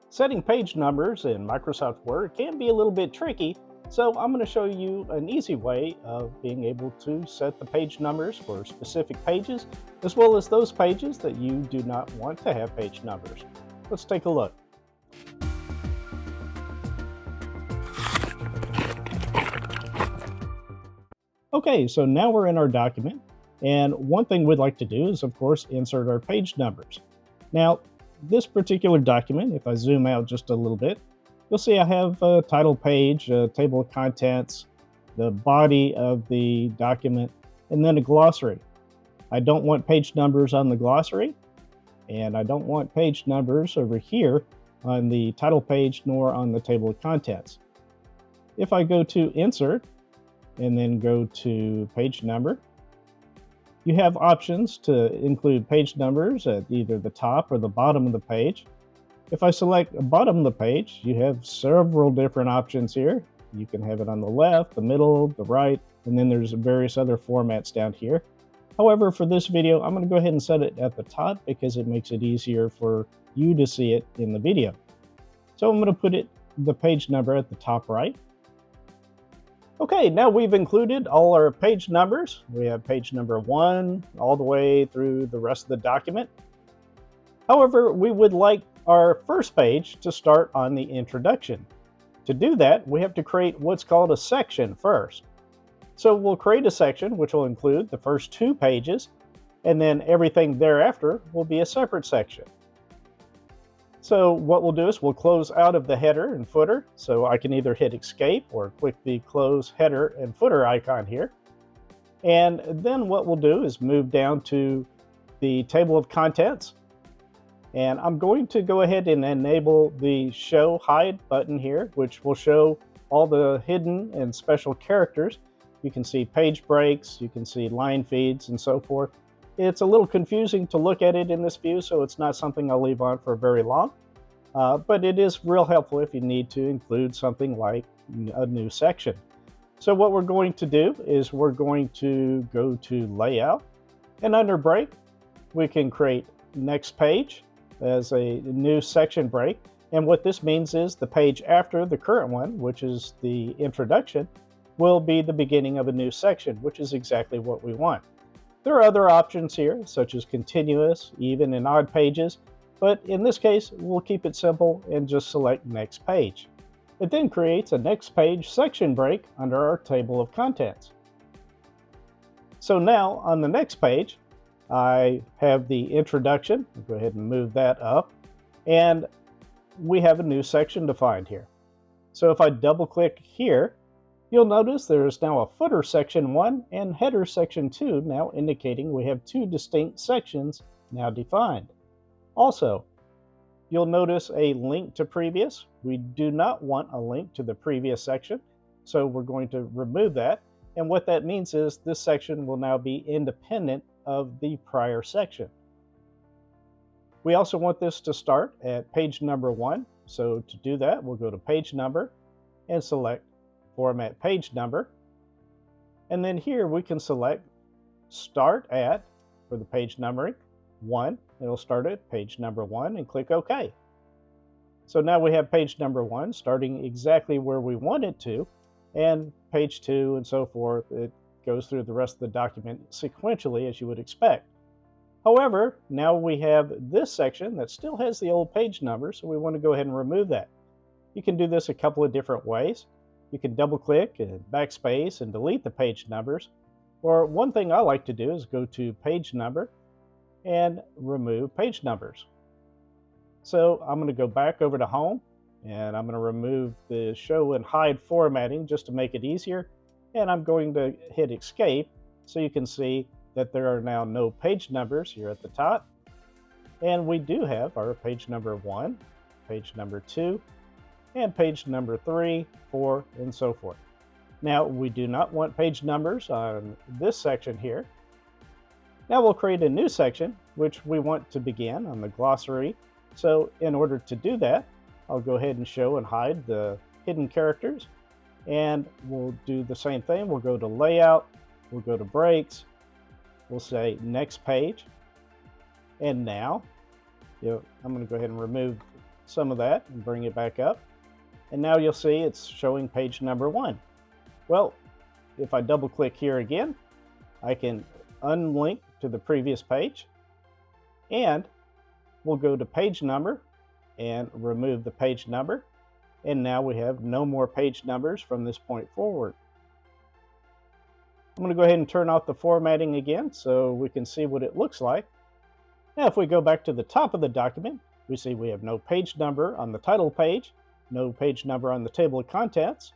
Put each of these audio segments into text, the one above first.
Setting page numbers in Microsoft Word can be a little bit tricky, so I'm going to show you an easy way of being able to set the page numbers for specific pages, as well as those pages that you do not want to have page numbers. Let's take a look. Okay, so now we're in our document, and one thing we'd like to do is, of course, insert our page numbers. Now, this particular document, if I zoom out just a little bit, you'll see I have a title page, a table of contents, the body of the document, and then a glossary. I don't want page numbers on the glossary, and I don't want page numbers over here on the title page nor on the table of contents. If I go to Insert and then go to Page Number, you have options to include page numbers at either the top or the bottom of the page. If I select the bottom of the page, you have several different options here. You can have it on the left, the middle, the right, and then there's various other formats down here. However, for this video, I'm going to go ahead and set it at the top because it makes it easier for you to see it in the video. So I'm going to put the page number at the top right. Okay, now we've included all our page numbers. We have page number 1 all the way through the rest of the document. However, we would like our first page to start on the introduction. To do that, we have to create what's called a section first. So we'll create a section which will include the first 2 pages, and then everything thereafter will be a separate section. So what we'll do is we'll close out of the header and footer, so I can either hit escape or click the close header and footer icon here. And then what we'll do is move down to the table of contents. And I'm going to go ahead and enable the show hide button here, which will show all the hidden and special characters. You can see page breaks, you can see line feeds and so forth. It's a little confusing to look at it in this view, so it's not something I'll leave on for very long. But it is real helpful if you need to include something like a new section. So what we're going to do is we're going to go to Layout, and under Break, we can create Next Page as a new section break. And what this means is the page after the current one, which is the introduction, will be the beginning of a new section, which is exactly what we want. There are other options here, such as continuous, even, and odd pages, but in this case, we'll keep it simple and just select Next Page. It then creates a Next Page section break under our table of contents. So now, on the next page, I have the introduction. I'll go ahead and move that up, and we have a new section defined here. So if I double-click here, you'll notice there is now a footer section 1 and header section 2, now indicating we have 2 distinct sections now defined. Also, you'll notice a link to previous. We do not want a link to the previous section, so we're going to remove that. And what that means is this section will now be independent of the prior section. We also want this to start at page number 1. So to do that, we'll go to Page Number and select Format Page Number. And then here we can select Start At, for the page numbering, 1. It'll start at page number 1 and click OK. So now we have page number 1 starting exactly where we want it to, and page 2 and so forth. It goes through the rest of the document sequentially as you would expect. However, now we have this section that still has the old page number, so we want to go ahead and remove that. You can do this a couple of different ways. You can double click and backspace and delete the page numbers. Or one thing I like to do is go to Page Number and remove page numbers. So I'm going to go back over to Home, and I'm going to remove the show and hide formatting just to make it easier. And I'm going to hit Escape so you can see that there are now no page numbers here at the top. And we do have our page number 1, page number 2, and page number 3, 4, and so forth. Now, we do not want page numbers on this section here. Now we'll create a new section, which we want to begin on the glossary. So in order to do that, I'll go ahead and show and hide the hidden characters. And we'll do the same thing. We'll go to Layout, we'll go to Breaks, we'll say Next Page. And now, I'm going to go ahead and remove some of that and bring it back up. And now you'll see it's showing page number 1. Well, if I double click here again, I can unlink to the previous page, and we'll go to page number and remove the page number. And now we have no more page numbers from this point forward. I'm going to go ahead and turn off the formatting again so we can see what it looks like. Now if we go back to the top of the document, we see we have no page number on the title page, no page number on the table of contents,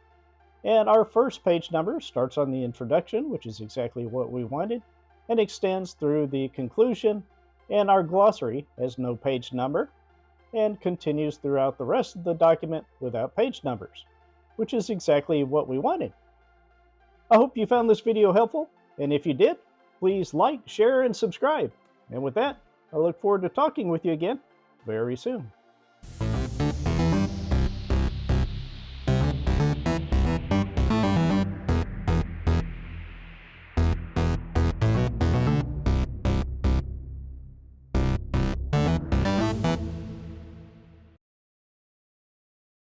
and our first page number starts on the introduction, which is exactly what we wanted, and extends through the conclusion, and our glossary has no page number and continues throughout the rest of the document without page numbers, which is exactly what we wanted. I hope you found this video helpful, and if you did, please like, share, and subscribe. And with that, I look forward to talking with you again very soon.